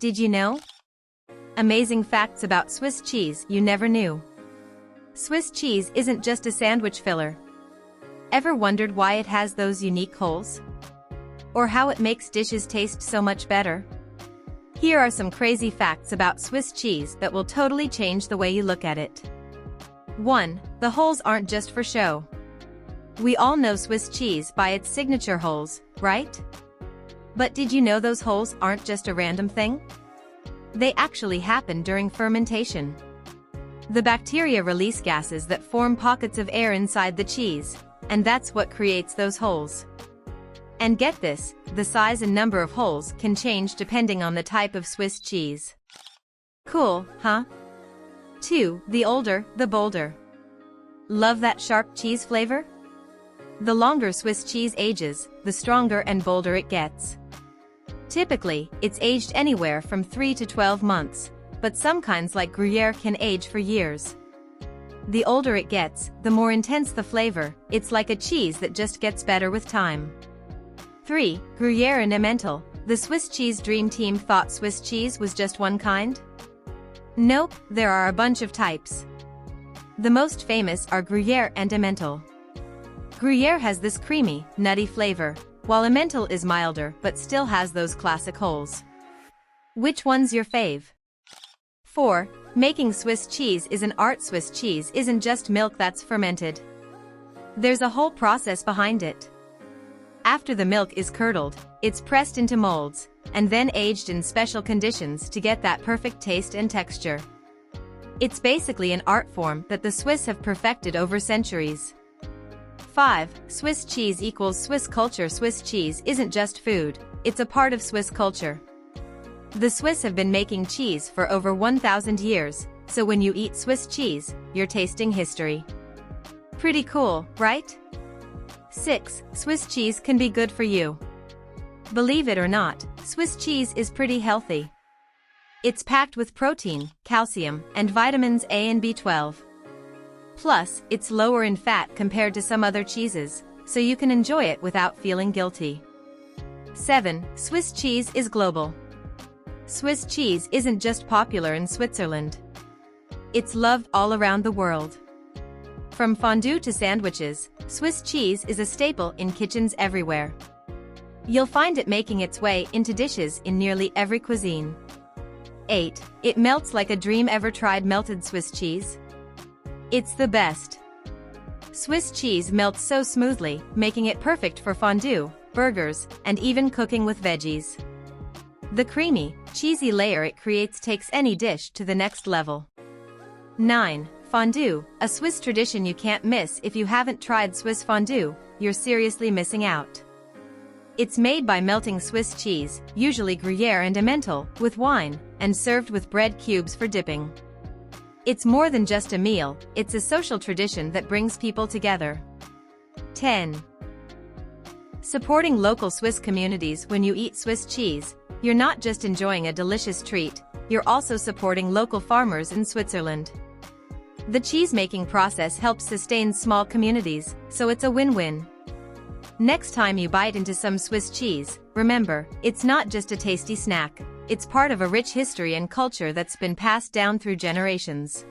Did you know? Amazing facts about Swiss cheese you never knew. Swiss cheese isn't just a sandwich filler. Ever wondered why it has those unique holes? Or how it makes dishes taste so much better? Here are some crazy facts about Swiss cheese that will totally change the way you look at it. 1. The holes aren't just for show. We all know Swiss cheese by its signature holes, right? But did you know those holes aren't just a random thing? They actually happen during fermentation. The bacteria release gases that form pockets of air inside the cheese, and that's what creates those holes. And get this, the size and number of holes can change depending on the type of Swiss cheese. Cool, huh? 2. The older, the bolder. Love that sharp cheese flavor? The longer Swiss cheese ages, the stronger and bolder it gets. Typically, it's aged anywhere from 3 to 12 months, but some kinds like Gruyere can age for years. The older it gets, the more intense the flavor. It's like a cheese that just gets better with time. 3. Gruyere and Emmental. The Swiss cheese dream team thought Swiss cheese was just one kind? Nope, there are a bunch of types. The most famous are Gruyere and Emmental. Gruyere has this creamy, nutty flavor, while Emmental is milder but still has those classic holes. Which one's your fave? 4. Making Swiss cheese is an art. Swiss cheese isn't just milk that's fermented. There's a whole process behind it. After the milk is curdled, it's pressed into molds, and then aged in special conditions to get that perfect taste and texture. It's basically an art form that the Swiss have perfected over centuries. 5. Swiss cheese equals Swiss culture. Swiss cheese isn't just food, it's a part of Swiss culture. The Swiss have been making cheese for over 1,000 years, so when you eat Swiss cheese, you're tasting history. Pretty cool, right? 6. Swiss cheese can be good for you. Believe it or not, Swiss cheese is pretty healthy. It's packed with protein, calcium, and vitamins A and B12. Plus, it's lower in fat compared to some other cheeses, so you can enjoy it without feeling guilty. 7. Swiss cheese is global. Swiss cheese isn't just popular in Switzerland. It's loved all around the world. From fondue to sandwiches, Swiss cheese is a staple in kitchens everywhere. You'll find it making its way into dishes in nearly every cuisine. 8. It melts like a dream. Ever tried melted Swiss cheese? It's the best. Swiss cheese melts so smoothly, making it perfect for fondue, burgers, and even cooking with veggies. The creamy, cheesy layer it creates takes any dish to the next level. 9. Fondue, a Swiss tradition you can't miss. If you haven't tried Swiss fondue, you're seriously missing out. It's made by melting Swiss cheese, usually Gruyere and Emmental, with wine, and served with bread cubes for dipping. It's more than just a meal, it's a social tradition that brings people together. 10. Supporting local Swiss communities. When you eat Swiss cheese, you're not just enjoying a delicious treat, you're also supporting local farmers in Switzerland. The cheese-making process helps sustain small communities, so it's a win-win. Next time you bite into some Swiss cheese, remember, it's not just a tasty snack, it's part of a rich history and culture that's been passed down through generations.